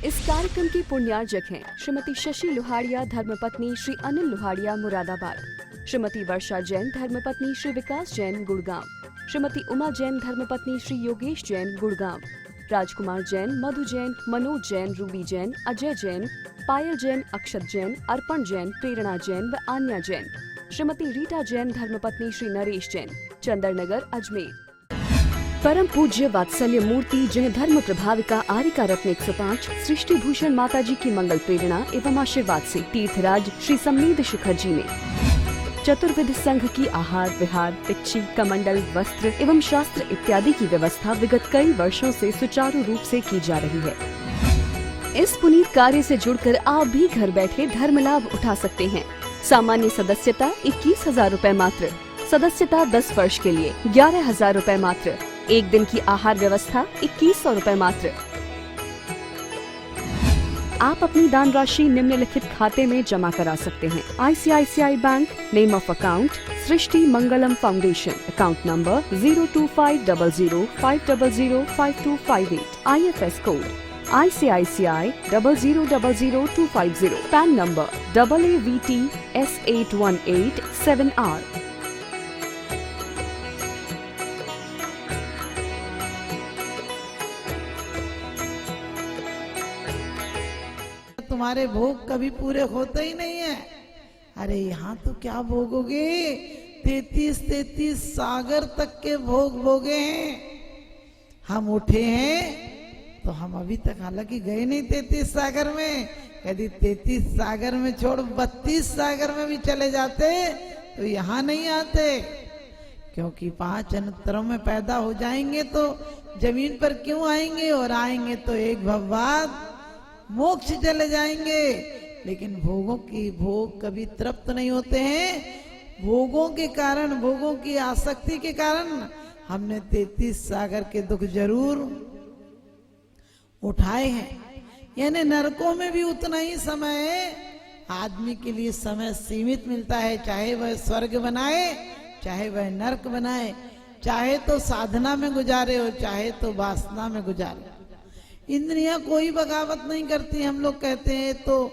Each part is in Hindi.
इस कार्यक्रम के पुण्यार्जक हैं श्रीमती शशि लोहाड़िया धर्मपत्नी श्री अनिल लोहाड़िया मुरादाबाद, श्रीमती वर्षा जैन धर्मपत्नी श्री विकास जैन गुड़गांव, श्रीमती उमा जैन धर्मपत्नी श्री योगेश जैन गुड़गांव, राजकुमार जैन, मधु जैन, मनोज जैन, रूबी जैन, अजय जैन, पायल जैन, अक्षत जैन, अर्पण जैन, प्रेरणा जैन व आन्या जैन, श्रीमती रीटा जैन धर्मपत्नी श्री नरेश जैन, चंदरनगर अजमेर। परम पूज्य वात्सल्य मूर्ति जय धर्म प्रभाविका आरिका रत्न 105 सृष्टि भूषण माता जी की मंगल प्रेरणा एवं आशीर्वाद से तीर्थराज श्री समनीध शिखर जी में चतुर्विध संघ की आहार विहार, पिच्छी, कमंडल, वस्त्र एवं शास्त्र इत्यादि की व्यवस्था विगत कई वर्षों से सुचारू रूप से की जा रही है। इस पुनीत कार्य से जुड़कर आप भी घर बैठे धर्म लाभ उठा सकते हैं। सामान्य सदस्यता 21,000 रूपए मात्र, सदस्यता 10 वर्ष के लिए 11,000 रूपए मात्र, एक दिन की आहार व्यवस्था 2100 रूपए मात्र। आप अपनी दान राशि निम्नलिखित खाते में जमा करा सकते हैं। ICICI bank, name of account Srishti Mangalam foundation, account number 0250050052558, IFS code ICICI 0000250, pan number AAVT S8187R। तुम्हारे भोग कभी पूरे होते ही नहीं है। अरे यहाँ तो क्या भोगोगे, 33 सागर तक के भोग भोगे हैं। हम उठे हैं तो हम अभी तक हालांकि गए नहीं 33 सागर में। यदि 33 सागर में छोड़ 32 सागर में भी चले जाते तो यहाँ नहीं आते, क्योंकि 5 अनंतरों में पैदा हो जाएंगे तो जमीन पर क्यों आएंगे, और आएंगे तो एक भव बाद मोक्ष चले जाएंगे। लेकिन भोग कभी तृप्त नहीं होते हैं। भोगों के कारण, भोगों की आसक्ति के कारण हमने 33 सागर के दुख जरूर उठाए हैं। यानी नरकों में भी उतना ही समय आदमी के लिए समय सीमित मिलता है, चाहे वह स्वर्ग बनाए चाहे वह नरक बनाए, चाहे तो साधना में गुजारे हो चाहे तो वासना में गुजारे। इंद्रियां कोई बगावत नहीं करती। हम लोग कहते हैं तो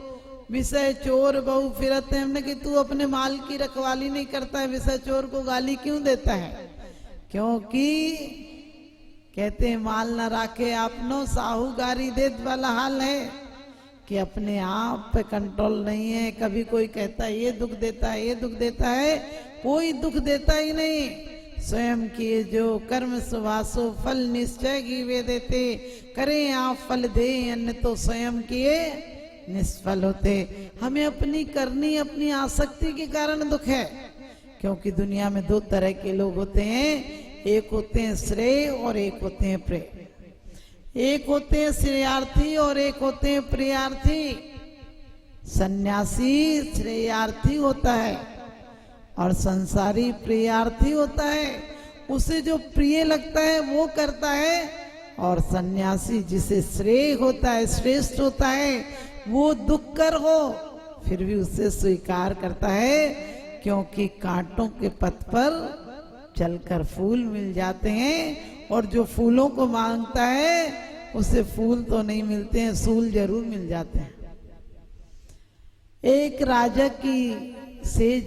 विषय चोर बहु फिरते, हमने कि तू अपने माल की रखवाली नहीं करता है, विषय चोर को गाली क्यों देता है? क्योंकि कहते हैं माल न राखे आपनो साहूगारी देत वाला हाल है कि अपने आप पे कंट्रोल नहीं है। कभी कोई कहता है ये दुख देता है, ये दुख देता है, कोई दुख देता ही नहीं। स्वयं किए जो कर्म सुभासो फल निश्चय की वे देते, करें आप फल दे अन्य तो स्वयं किए निष्फल होते। हमें अपनी करनी, अपनी आसक्ति के कारण दुख है। क्योंकि दुनिया में 2 तरह के लोग होते हैं, एक होते हैं श्रेय और एक होते हैं प्रेय। एक होते हैं श्रेयार्थी और एक होते हैं प्रियार्थी। सन्यासी श्रेयार्थी होता है और संसारी प्रियार्थी होता है। उसे जो प्रिय लगता है वो करता है, और सन्यासी जिसे श्रेय होता है, श्रेष्ठ होता है, वो दुख कर हो फिर भी उसे स्वीकार करता है। क्योंकि कांटों के पथ पर चलकर फूल मिल जाते हैं, और जो फूलों को मांगता है उसे फूल तो नहीं मिलते हैं, सूल जरूर मिल जाते हैं। एक राजा की सेज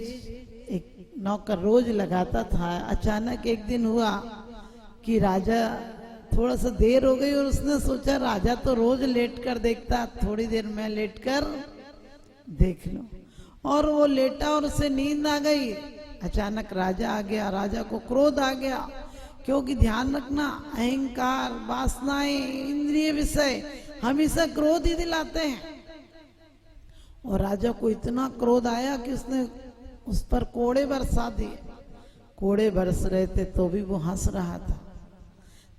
एक नौकर रोज लगाता था। अचानक एक दिन हुआ कि राजा थोड़ा सा देर हो गई और उसने सोचा राजा तो रोज लेट कर देखता, थोड़ी देर मैं लेट कर देख लूं। और वो लेटा और उसे नींद आ गई। अचानक राजा आ गया, राजा को क्रोध आ गया, क्योंकि ध्यान रखना अहंकार, वासनाएं, इंद्रिय विषय हमेशा क्रोध ही दिलाते हैं। और राजा को इतना क्रोध आया कि उसने उस पर कोड़े बरसा दिए। कोड़े बरस रहे थे तो भी वो हंस रहा था।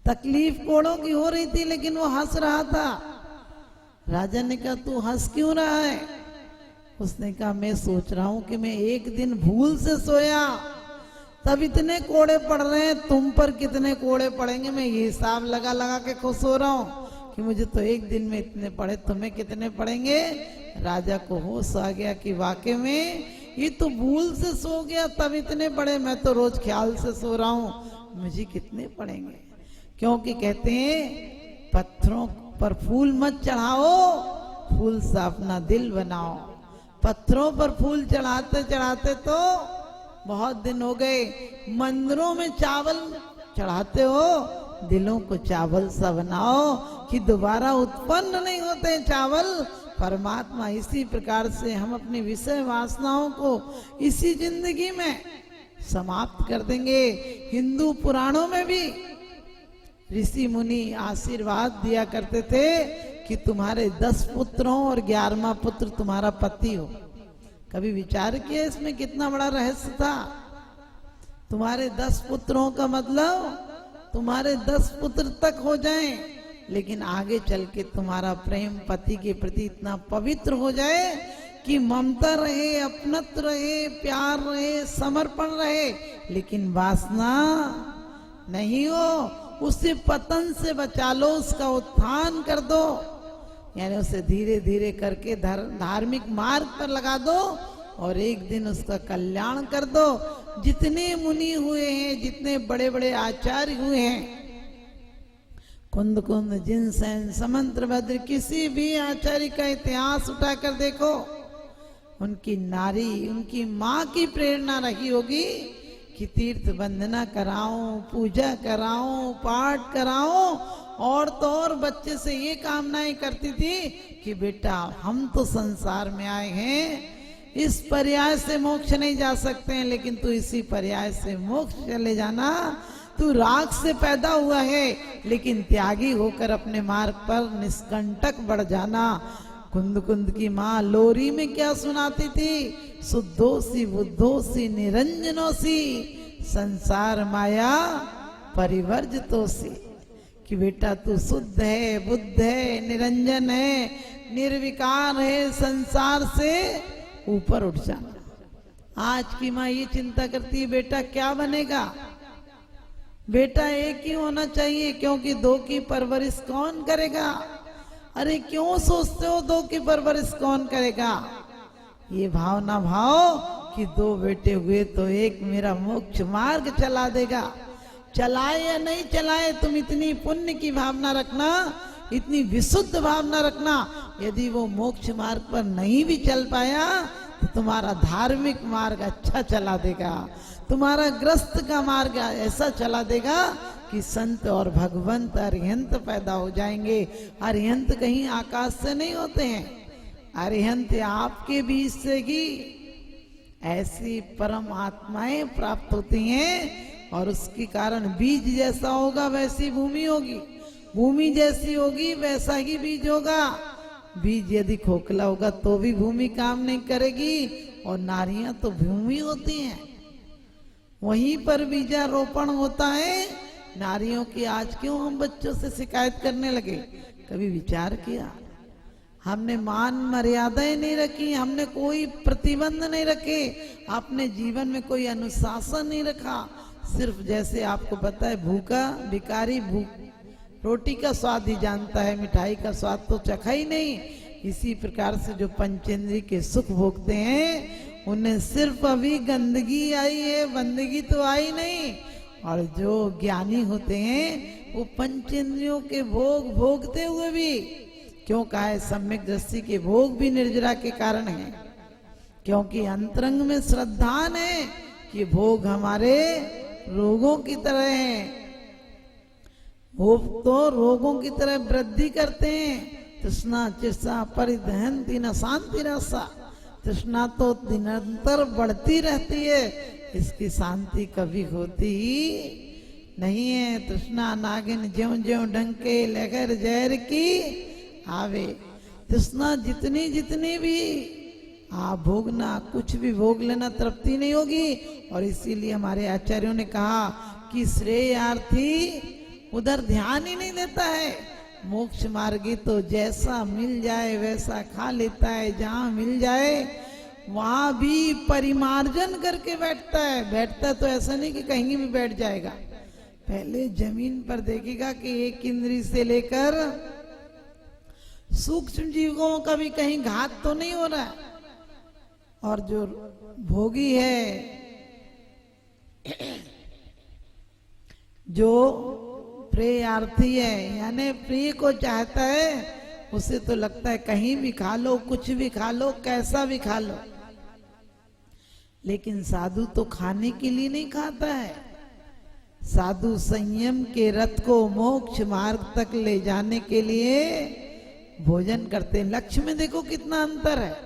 तकलीफ कोड़ों की हो रही थी लेकिन वो हंस रहा था। राजा ने कहा तू हंस क्यों रहा है? उसने कहा मैं सोच रहा हूं कि मैं एक दिन भूल से सोया तब इतने कोड़े पड़ रहे हैं, तुम पर कितने कोड़े पड़ेंगे मैं ये हिसाब लगा लगा के खुश हो रहा हूं कि मुझे तो एक दिन में इतने पड़े, तुम्हें कितने पड़ेंगे। राजा को होश आ गया कि वाकई में ये तो भूल से सो गया तब इतने पड़े, मैं तो रोज ख्याल से सो रहा हूं, मुझे कितने पड़ेंगे। क्योंकि कहते हैं पत्थरों पर फूल मत चढ़ाओ, फूल सा अपना दिल बनाओ। पत्थरों पर फूल चढ़ाते चढ़ाते तो बहुत दिन हो गए। मंदिरों में चावल चढ़ाते हो, दिलों को चावल सा बनाओ कि दोबारा उत्पन्न नहीं होते चावल। परमात्मा इसी प्रकार से हम अपनी विषय वासनाओं को इसी जिंदगी में समाप्त कर देंगे। हिंदू पुराणों में भी ऋषि मुनि आशीर्वाद दिया करते थे कि तुम्हारे 10 पुत्र हो और 11वां पुत्र तुम्हारा पति हो। कभी विचार किया इसमें कितना बड़ा रहस्य था? तुम्हारे 10 पुत्रों का मतलब तुम्हारे 10 पुत्र तक हो जाएं, लेकिन आगे चल के तुम्हारा प्रेम पति के प्रति इतना पवित्र हो जाए कि ममता रहे, अपनत्व रहे, प्यार रहे, समर्पण रहे, लेकिन वासना नहीं हो। उसे पतन से बचा लो, उसका उत्थान कर दो, यानी उसे धीरे धीरे करके धार्मिक मार्ग पर लगा दो और एक दिन उसका कल्याण कर दो। जितने मुनि हुए हैं, जितने बड़े बड़े आचार्य हुए हैं, कुंद कुंद जिनसेन समंत्रभद्र, किसी भी आचार्य का इतिहास उठाकर देखो, उनकी नारी, उनकी माँ की प्रेरणा रही होगी कि तीर्थ वंदना कराऊं, पूजा कराऊं, पाठ कराऊं। और तो और बच्चे से ये कामनाएं करती थी कि बेटा हम तो संसार में आए हैं, इस पर्याय से मोक्ष नहीं जा सकते हैं, लेकिन तू इसी पर्याय से मोक्ष चले जाना। तू राग से पैदा हुआ है, लेकिन त्यागी होकर अपने मार्ग पर निष्कंटक बढ़ जाना। कुंद कुंद की माँ लोरी में क्या सुनाती थी? शुद्धोसी बुद्धोसी निरंजनोसी संसार माया परिवर्जितोसी, कि बेटा तू शुद्ध है, बुद्ध है, निरंजन है, निर्विकार है, संसार से ऊपर उठ जाना। आज की माँ ये चिंता करती है बेटा क्या बनेगा, बेटा एक ही होना चाहिए, क्योंकि 2 की परवरिश कौन करेगा? अरे क्यों सोचते हो 2 की परवरिश कौन करेगा? ये भावना भाव कि 2 बेटे हुए तो एक मेरा मोक्ष मार्ग चला देगा। चलाए या नहीं चलाए, तुम इतनी पुण्य की भावना रखना, इतनी विशुद्ध भावना रखना। यदि वो मोक्ष मार्ग पर नहीं भी चल पाया तो तुम्हारा धार्मिक मार्ग अच्छा चला देगा, तुम्हारा ग्रस्त का मार्ग ऐसा चला देगा कि संत और भगवंत अरिहंत पैदा हो जाएंगे। अरिहंत कहीं आकाश से नहीं होते हैं, अरिहंत आपके बीच से ही ऐसी परम आत्माएं प्राप्त होती हैं, और उसके कारण बीज जैसा होगा वैसी भूमि होगी, भूमि जैसी होगी वैसा ही बीज होगा। बीज यदि खोखला होगा तो भी भूमि काम नहीं करेगी, और नारियां तो भूमि होती हैं, वहीं पर बीजारोपण होता है। नारियों की आज क्यों हम बच्चों से शिकायत करने लगे? कभी विचार किया? हमने मान मर्यादाएं नहीं रखी, हमने कोई प्रतिबंध नहीं रखे, अपने जीवन में कोई अनुशासन नहीं रखा। सिर्फ जैसे आपको पता है भूखा भिखारी रोटी का स्वाद ही जानता है, मिठाई का स्वाद तो चखा ही नहीं। इसी प्रकार से जो पंचेंद्रिय के सुख भोगते हैं उन्हें सिर्फ अभी गंदगी आई है, बंदगी तो आई नहीं। और जो ज्ञानी होते हैं वो पंचेंद्रियों के भोग भोगते हुए भी, क्यों कहा है सम्यक दृष्टि के भोग भी निर्जरा के कारण है, क्योंकि अंतरंग में श्रद्धा है कि भोग हमारे रोगों की तरह हैं, भोग तो रोगों की तरह वृद्धि करते हैं। तृष्णा चिरसा परिदहंती न शांति रसा, तृष्णा तो निरंतर बढ़ती रहती है, इसकी शांति कभी होती ही नहीं है। तृष्णा नागिन ज्यों ज्यों डंके लहर जहर की आवे। तृष्णा जितनी जितनी भी आप भोगना, कुछ भी भोग लेना, तृप्ति नहीं होगी। और इसीलिए हमारे आचार्यों ने कहा कि श्रेयार्थी उधर ध्यान ही नहीं देता है। मोक्ष मार्गी तो जैसा मिल जाए वैसा खा लेता है, जहां मिल जाए वहां भी परिमार्जन करके बैठता है। बैठता तो ऐसा नहीं कि कहीं भी बैठ जाएगा, पहले जमीन पर देखेगा कि एक इंद्री से लेकर सूक्ष्म जीवों का भी कहीं घात तो नहीं हो रहा है। और जो भोगी है, जो प्रेयार्थी है, यानी प्रिय को चाहता है। उसे तो लगता है कहीं भी खा लो, कुछ भी खा लो, कैसा भी खा लो। लेकिन साधु तो खाने के लिए नहीं खाता है। साधु संयम के रथ को मोक्ष मार्ग तक ले जाने के लिए भोजन करते हैं। लक्ष्य में देखो कितना अंतर है।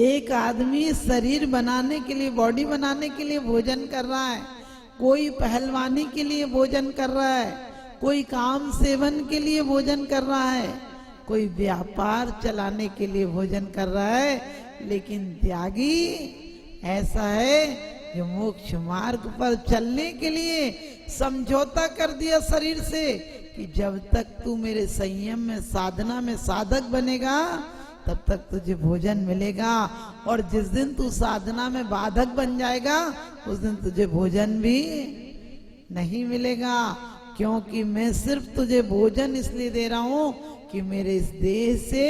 एक आदमी शरीर बनाने के लिए, बॉडी बनाने के लिए भोजन कर रहा है, कोई पहलवानी के लिए भोजन कर रहा है, कोई काम सेवन के लिए भोजन कर रहा है, कोई व्यापार चलाने के लिए भोजन कर रहा है। लेकिन त्यागी ऐसा है जो मोक्ष मार्ग पर चलने के लिए समझौता कर दिया शरीर से कि जब तक तू मेरे संयम में, साधना में साधक बनेगा तब तक तुझे भोजन मिलेगा, और जिस दिन तू साधना में बाधक बन जाएगा उस दिन तुझे भोजन भी नहीं मिलेगा। क्योंकि मैं सिर्फ तुझे भोजन इसलिए दे रहा हूं कि मेरे इस देह से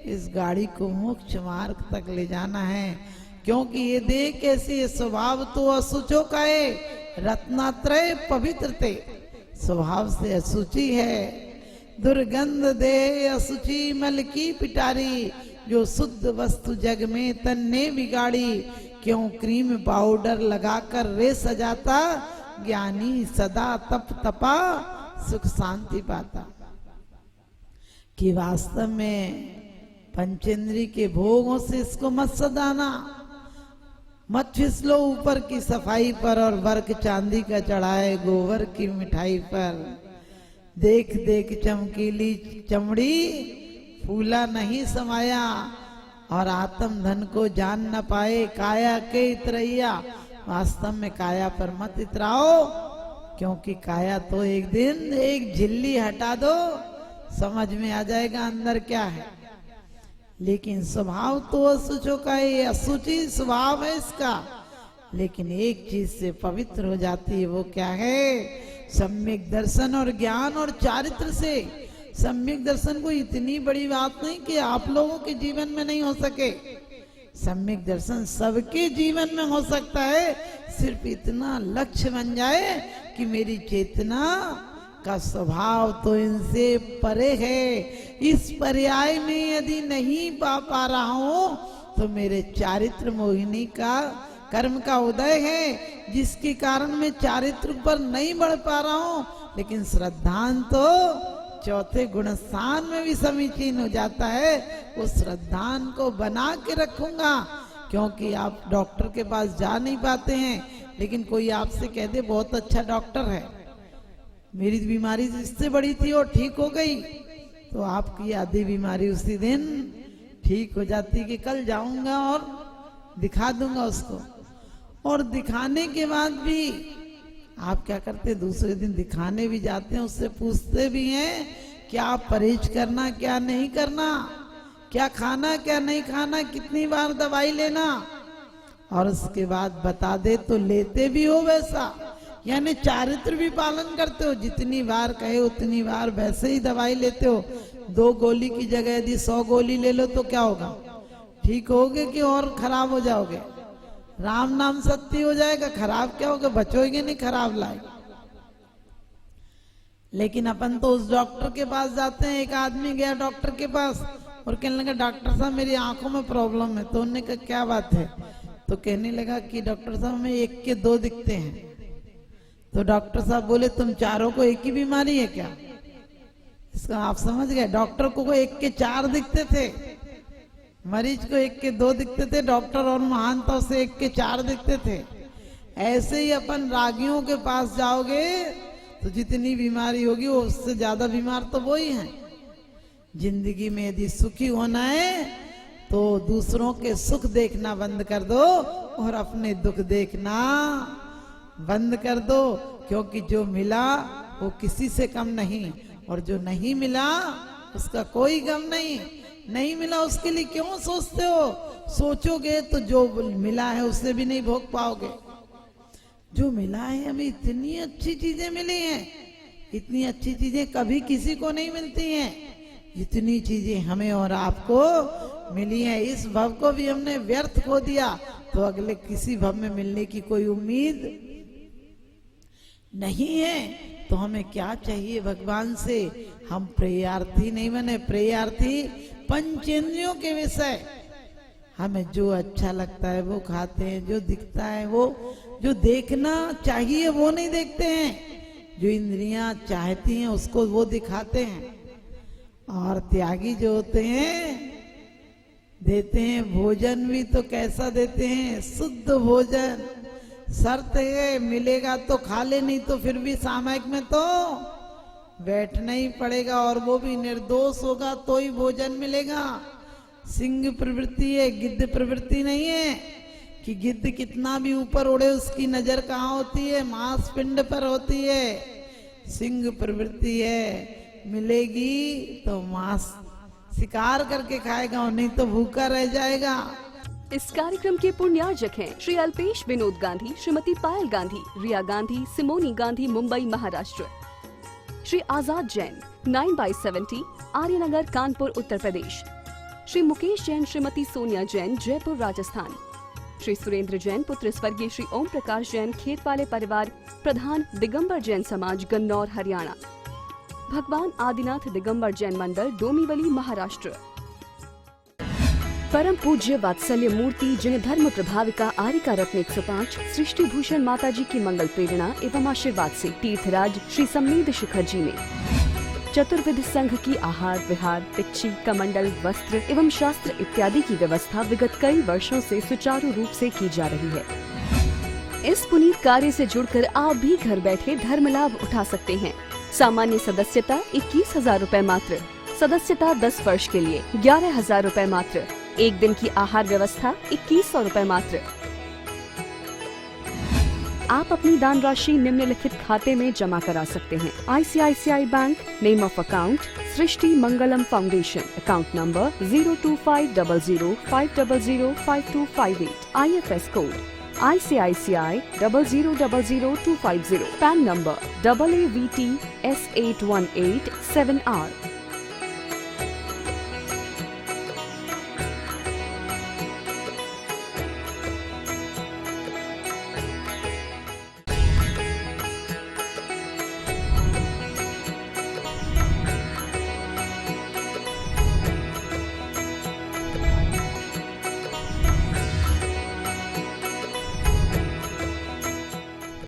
इस गाड़ी को मोक्ष मार्ग तक ले जाना है। क्योंकि ये देह कैसी है, स्वभाव तो अशुचो का है, रत्नात्रय पवित्र थे, स्वभाव से अशुचि है। दुर्गंध देह असुचि मल की पिटारी, जो शुद्ध वस्तु जग में तन ने बिगाड़ी। क्यों क्रीम पाउडर लगाकर रे सजाता, ज्ञानी सदा तप तपा सुख शांति पाता। कि वास्तव में पंचेंद्री के भोगों से इसको मत सदाना, मत फिसलो ऊपर की सफाई पर और वर्क चांदी का चढ़ाए गोबर की मिठाई पर। देख देख चमकीली चमड़ी फूला नहीं समाया, और आत्म धन को जान न पाए काया के इतरैया। वास्तव में काया पर मत इतराओ, क्योंकि काया तो एक दिन एक झिल्ली हटा दो समझ में आ जाएगा अंदर क्या है। लेकिन स्वभाव तो असुचो का है, असुचि स्वभाव है इसका। लेकिन एक चीज से पवित्र हो जाती है, वो क्या है? सम्यक दर्शन और ज्ञान और चारित्र से। सम्यक दर्शन को इतनी बड़ी बात नहीं कि आप लोगों के जीवन में नहीं हो सके, सम्यक दर्शन सबके जीवन में हो सकता है। सिर्फ इतना लक्ष्य बन जाए कि मेरी चेतना का स्वभाव तो इनसे परे है। इस पर्याय में यदि नहीं पा रहा हूं तो मेरे चारित्र मोहिनी का कर्म का उदय है, जिसके कारण मैं चारित्र पर नहीं बढ़ पा रहा हूं। लेकिन श्रद्धान तो चौथे गुण स्थान में भी समीचीन हो जाता है। उस श्रद्धान को बना के रखूंगा, क्योंकि आप डॉक्टर के पास जा नहीं पाते हैं, लेकिन कोई आपसे कह दे बहुत अच्छा डॉक्टर है, मेरी बीमारी इससे बड़ी थी और ठीक हो गई, तो आपकी आधी बीमारी उसी दिन ठीक हो जाती कि कल जाऊंगा और दिखा दूंगा उसको। और दिखाने के बाद भी आप क्या करते, दूसरे दिन दिखाने भी जाते हैं, उससे पूछते भी हैं क्या परहेज करना क्या नहीं करना, क्या खाना क्या नहीं खाना, कितनी बार दवाई लेना, और उसके बाद बता दे तो लेते भी हो वैसा, यानी चारित्र भी पालन करते हो। जितनी बार कहे उतनी बार वैसे ही दवाई लेते हो। 2 गोली की जगह यदि 100 गोली ले लो तो क्या होगा, ठीक होगे कि और खराब हो जाओगे? राम नाम सत्य हो जाएगा, खराब क्या होगा, बचोगे नहीं खराब लाए। लेकिन अपन तो उस डॉक्टर के पास जाते हैं। एक आदमी गया डॉक्टर के पास और कहने लगा डॉक्टर साहब मेरी आंखों में प्रॉब्लम है। तो उन्होंने कहा क्या बात है? तो कहने लगा कि डॉक्टर साहब हमें 1 के 2 दिखते हैं। तो डॉक्टर साहब बोले तुम चारों को एक ही बीमारी है क्या? इसका आप समझ गए, डॉक्टर को 1 के 4 दिखते थे, मरीज को 1 के 2 दिखते थे, डॉक्टर और महानता से 1 के 4 दिखते थे। ऐसे ही अपन रागियों के पास जाओगे तो जितनी बीमारी होगी वो उससे ज्यादा बीमार तो वो ही हैं। जिंदगी में यदि सुखी होना है तो दूसरों के सुख देखना बंद कर दो और अपने दुख देखना बंद कर दो, क्योंकि जो मिला वो किसी से कम नहीं, और जो नहीं मिला उसका कोई गम नहीं। नहीं मिला उसके लिए क्यों सोचते हो? सोचोगे तो जो मिला है उससे भी नहीं भोग पाओगे। जो मिला है, हमें इतनी अच्छी चीजें मिली हैं, इतनी अच्छी चीजें कभी किसी को नहीं मिलती हैं, जितनी चीजें हमें और आपको मिली हैं। इस भव को भी हमने व्यर्थ खो दिया तो अगले किसी भव में मिलने की कोई उम्मीद नहीं है तो हमें क्या चाहिए भगवान से? हम प्रेयार्थी नहीं बने, प्रेयार्थी पंचेंद्रियों के विषय। हमें जो अच्छा लगता है वो खाते हैं, जो दिखता है वो, जो देखना चाहिए वो नहीं देखते हैं, जो इंद्रियां चाहती हैं उसको वो दिखाते हैं। और त्यागी जो होते हैं देते हैं भोजन भी तो कैसा देते हैं? शुद्ध भोजन। शर्त है मिलेगा तो खा ले, नहीं तो फिर भी सामयिक में तो बैठना ही पड़ेगा, और वो भी निर्दोष होगा तो ही भोजन मिलेगा। सिंह प्रवृत्ति है, गिद्ध प्रवृत्ति नहीं है कि गिद्ध कितना भी ऊपर उड़े उसकी नजर कहाँ होती है? मांस पिंड पर होती है। सिंह प्रवृत्ति है, मिलेगी तो मांस शिकार करके खाएगा और नहीं तो भूखा रह जाएगा। इस कार्यक्रम के पुण्यार्जक हैं श्री अल्पेश विनोद गांधी, श्रीमती पायल गांधी, रिया गांधी, सिमोनी गांधी, मुंबई महाराष्ट्र। श्री आजाद जैन 9/70 आर्यनगर, कानपुर, उत्तर प्रदेश। श्री मुकेश जैन, श्रीमती सोनिया जैन, जयपुर, राजस्थान। श्री सुरेंद्र जैन पुत्र स्वर्गीय श्री ओम प्रकाश जैन, खेत वाले परिवार, प्रधान दिगंबर जैन समाज, गन्नौर, हरियाणा। भगवान आदिनाथ दिगंबर जैन मंडल, डोंबिवली, महाराष्ट्र। परम पूज्य वात्सल्य मूर्ति जिन्हें धर्म प्रभाविका आरिका रत्न 105 सृष्टि भूषण माता जी की मंगल प्रेरणा एवं आशीर्वाद से तीर्थराज श्री सम्मेद शिखर जी में चतुर्विध संघ की आहार विहार, पिच्छी, कमंडल, वस्त्र एवं शास्त्र इत्यादि की व्यवस्था विगत कई वर्षों से सुचारू रूप से की जा रही है। इस पुनीत कार्य से जुड़कर आप भी घर बैठे धर्म लाभ उठा सकते हैं। सामान्य सदस्यता 21,000 रूपए मात्र, सदस्यता 10 वर्ष के लिए 11,000 रूपए मात्र, एक दिन की आहार व्यवस्था 2100 रूपए मात्र। आप अपनी दान राशि निम्नलिखित खाते में जमा करा सकते हैं। ICICI bank, name of account Srishti Mangalam foundation, account number 0250050052558, IFS code ICICI 0000250, pan number AAVT S8187R,